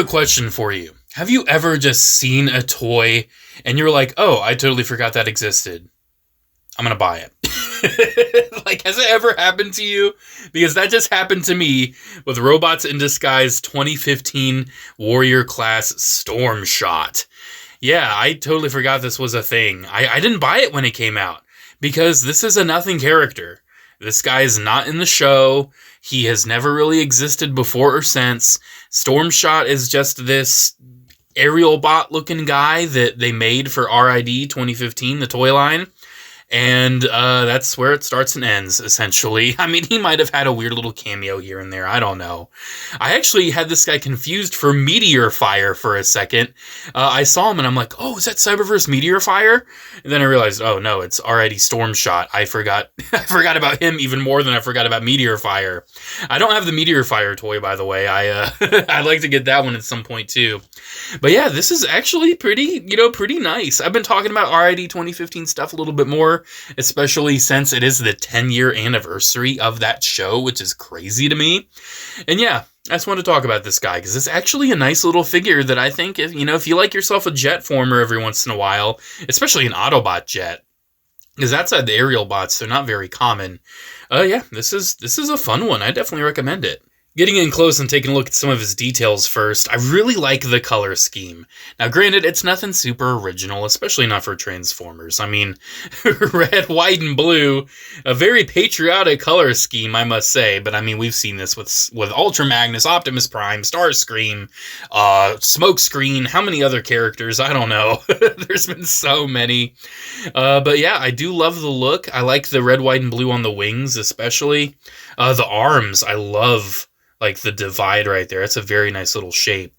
a question for you. Have you ever just seen a toy and you're like, oh, I totally forgot that existed. I'm going to buy it. Like, has it ever happened to you? Because that just happened to me with Robots in Disguise 2015 Warrior Class Stormshot. Yeah, I totally forgot this was a thing. I didn't buy it when it came out because this is a nothing character. This guy is not in the show. He has never really existed before or since. Stormshot is just this aerial bot looking guy that they made for RID 2015, the toy line. And that's where it starts and ends, essentially. I mean, he might have had a weird little cameo here and there. I don't know. I actually had this guy confused for Meteor Fire for a second. I saw him and I'm like, oh, is that Cyberverse Meteor Fire? And then I realized, oh, no, it's already Stormshot. I forgot about him even more than I forgot about Meteor Fire. I don't have the Meteor Fire toy, by the way. I'd like to get that one at some point, too. But yeah, this is actually pretty nice. I've been talking about RID 2015 stuff a little bit more, especially since it is the 10-year anniversary of that show, which is crazy to me. And yeah, I just want to talk about this guy because it's actually a nice little figure that I think, if you like yourself a jet former every once in a while, especially an Autobot jet, because outside the aerial bots, they're not very common. Yeah, this is a fun one. I definitely recommend it. Getting in close and taking a look at some of his details first, I really like the color scheme. Now, granted, it's nothing super original, especially not for Transformers. I mean, red, white, and blue, a very patriotic color scheme, I must say. But I mean, we've seen this with Ultra Magnus, Optimus Prime, Starscream, Smokescreen, how many other characters? I don't know. There's been so many. But yeah, I do love the look. I like the red, white, and blue on the wings, especially. The arms, I love. Like the divide right there. It's a very nice little shape.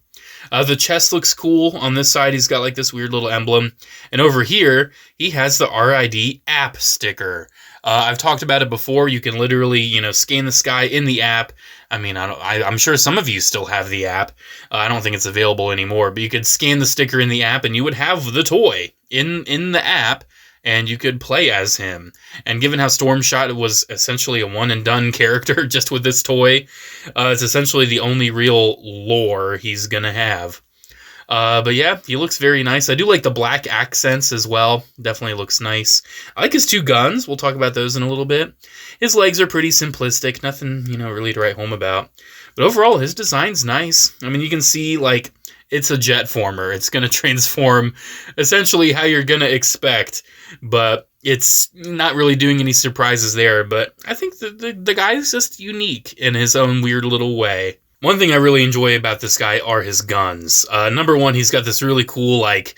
The chest looks cool. On this side, he's got like this weird little emblem. And over here, he has the RID app sticker. I've talked about it before. You can literally, scan the sky in the app. I mean, I'm sure some of you still have the app. I don't think it's available anymore. But you could scan the sticker in the app and you would have the toy in the app. And you could play as him. And given how Stormshot was essentially a one-and-done character just with this toy, it's essentially the only real lore he's gonna have. But yeah, he looks very nice. I do like the black accents as well. Definitely looks nice. I like his two guns. We'll talk about those in a little bit. His legs are pretty simplistic. Nothing, really to write home about. But overall, his design's nice. I mean, you can see, like, it's a jet former. It's going to transform essentially how you're going to expect, but it's not really doing any surprises there. But I think the guy's just unique in his own weird little way. One thing I really enjoy about this guy are his guns. Number one, he's got this really cool, like,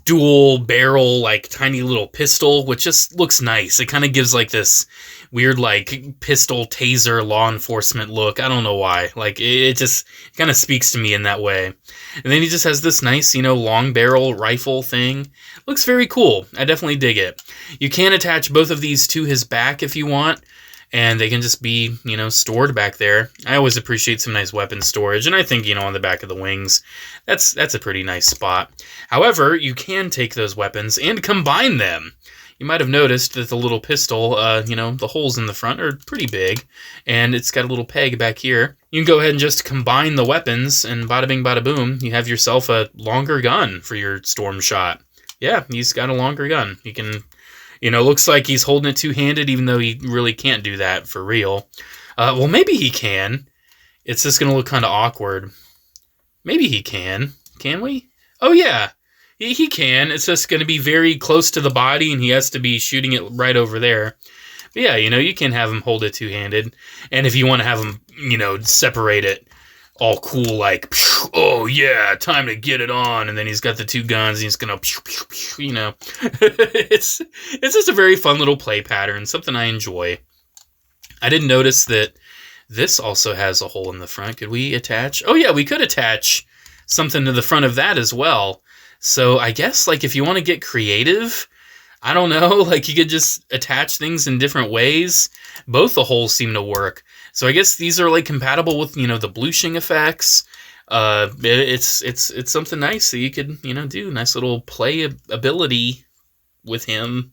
dual barrel, like, tiny little pistol, which just looks nice. It kind of gives, like, this weird, like, pistol taser law enforcement look. I don't know why. Like, it just kind of speaks to me in that way. And then he just has this nice, long barrel rifle thing. Looks very cool. I definitely dig it. You can attach both of these to his back if you want, and they can just be, stored back there. I always appreciate some nice weapon storage, and I think, on the back of the wings, that's a pretty nice spot. However, you can take those weapons and combine them. You might have noticed that the little pistol, the holes in the front are pretty big, and it's got a little peg back here. You can go ahead and just combine the weapons, and bada bing, bada boom, you have yourself a longer gun for your Stormshot. Yeah, he's got a longer gun. You can, looks like he's holding it two-handed, even though he really can't do that for real. Well, maybe he can. It's just going to look kind of awkward. Maybe he can. Can we? Oh, yeah. He can. It's just going to be very close to the body, and he has to be shooting it right over there. But yeah, you can have him hold it two-handed. And if you want to have him, separate it all cool, like, oh yeah, time to get it on. And then he's got the two guns, and he's going to, It's just a very fun little play pattern, something I enjoy. I didn't notice that this also has a hole in the front. Could we attach? Oh yeah, we could attach something to the front of that as well. So I guess, like, if you want to get creative, I don't know, like, you could just attach things in different ways. Both the holes seem to work. So I guess these are, like, compatible with, the blueshing effects. It's something nice that you could, do. Nice little play ability with him.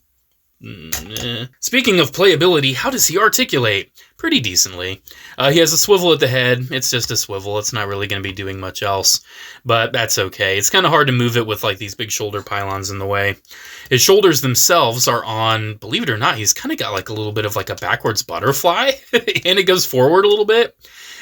Speaking of playability, how does he articulate? Pretty decently. He has a swivel at the head. It's just a swivel. It's not really going to be doing much else, but that's okay. It's kind of hard to move it with like these big shoulder pylons in the way. His shoulders themselves are on, believe it or not, he's kind of got like a little bit of like a backwards butterfly, and it goes forward a little bit.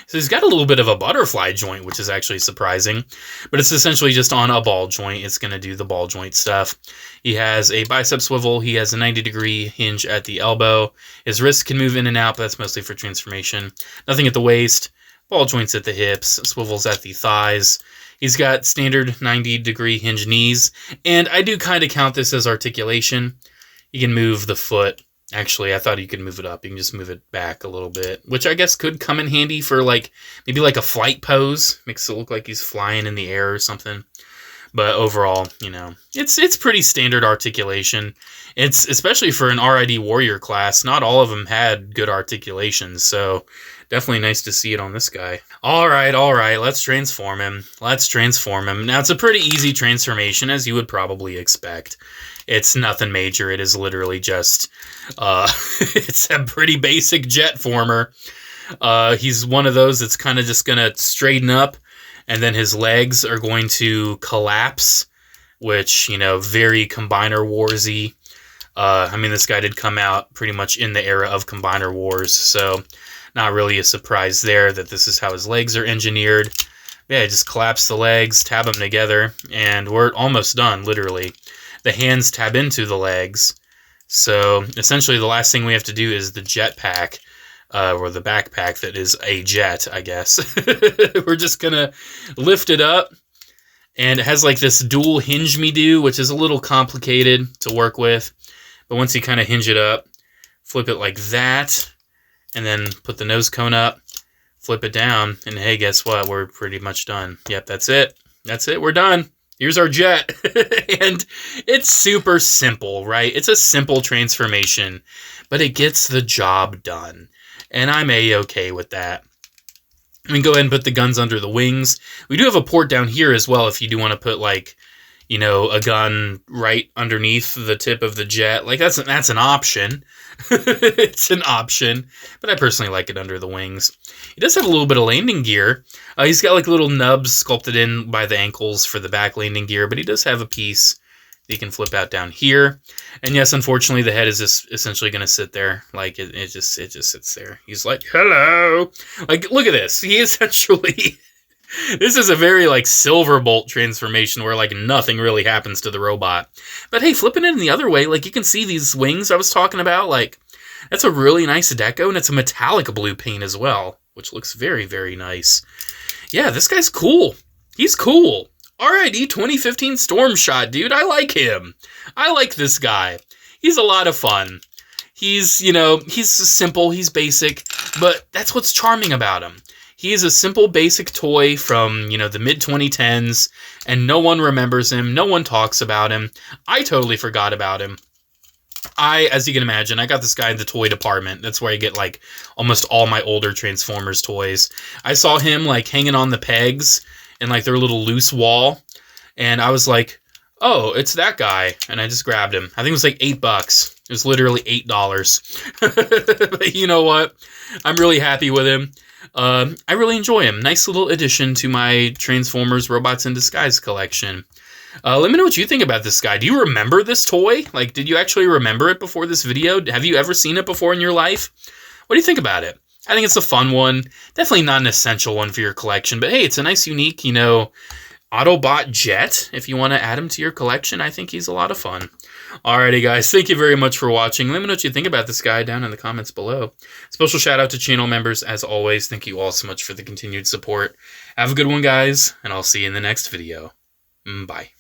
So he's got a little bit of a butterfly joint, which is actually surprising. But it's essentially just on a ball joint. It's going to do the ball joint stuff. He has a bicep swivel. He has a 90-degree hinge at the elbow. His wrists can move in and out, but that's mostly for transformation. Nothing at the waist. Ball joints at the hips. Swivels at the thighs. He's got standard 90-degree hinge knees. And I do kind of count this as articulation. You can move the foot. Actually, I thought you could move it up. You can just move it back a little bit, which I guess could come in handy for like maybe like a flight pose. Makes it look like he's flying in the air or something. But overall, you know, it's pretty standard articulation. It's especially for an RID warrior class. Not all of them had good articulations, so definitely nice to see it on this guy. All right, let's transform him. Now, it's a pretty easy transformation, as you would probably expect. It's nothing major. It is literally just, it's a pretty basic jet former. He's one of those that's kind of just going to straighten up, and then his legs are going to collapse, which, you know, very Combiner Warsy. I mean, this guy did come out pretty much in the era of Combiner Wars, so not really a surprise there that this is how his legs are engineered. Yeah, just collapse the legs, tab them together, and we're almost done, literally. The hands tab into the legs, so essentially the last thing we have to do is the jetpack, or the backpack that is a jet, I guess. We're just gonna lift it up, and it has like this dual hinge me do, which is a little complicated to work with, but once you kind of hinge it up, flip it like that, and then put the nose cone up, flip it down, and hey, guess what? We're pretty much done. Yep, that's it. We're done. Here's our jet. And it's super simple, right? It's a simple transformation, but it gets the job done. And I'm A-okay with that. I mean, go ahead and put the guns under the wings. We do have a port down here as well if you do want to put, like, you know, a gun right underneath the tip of the jet. Like, that's an option. It's an option, but I personally like it under the wings. He does have a little bit of landing gear. He's got, like, little nubs sculpted in by the ankles for the back landing gear, but he does have a piece that you can flip out down here. And yes, unfortunately, the head is just essentially going to sit there. Like, it just sits there. He's like, hello. Like, look at this. He essentially... This is a very, like, Silverbolt transformation where, like, nothing really happens to the robot. But, hey, flipping it in the other way, like, you can see these wings I was talking about. Like, that's a really nice deco, and it's a metallic blue paint as well, which looks very, very nice. Yeah, this guy's cool. He's cool. RID 2015 Stormshot, dude. I like him. I like this guy. He's a lot of fun. He's, you know, he's simple, he's basic, but that's what's charming about him. He is a simple, basic toy from, you know, the mid-2010s, and no one remembers him. No one talks about him. I totally forgot about him. As you can imagine, I got this guy in the toy department. That's where I get, like, almost all my older Transformers toys. I saw him, like, hanging on the pegs in, like, their little loose wall, and I was like, oh, it's that guy, and I just grabbed him. I think it was, like, $8. It was literally $8. But you know what? I'm really happy with him. I really enjoy him. Nice little addition to my Transformers Robots in Disguise collection. Let me know what you think about this guy. Do you remember this toy? Like, did you actually remember it before this video? Have you ever seen it before in your life? What do you think about it? I think it's a fun one. Definitely not an essential one for your collection, but hey, it's a nice, unique, you know, Autobot jet. If you want to add him to your collection, I think he's a lot of fun. Alrighty, guys. Thank you very much for watching. Let me know what you think about this guy down in the comments below. Special shout out to channel members, as always. Thank you all so much for the continued support. Have a good one, guys, and I'll see you in the next video. Bye.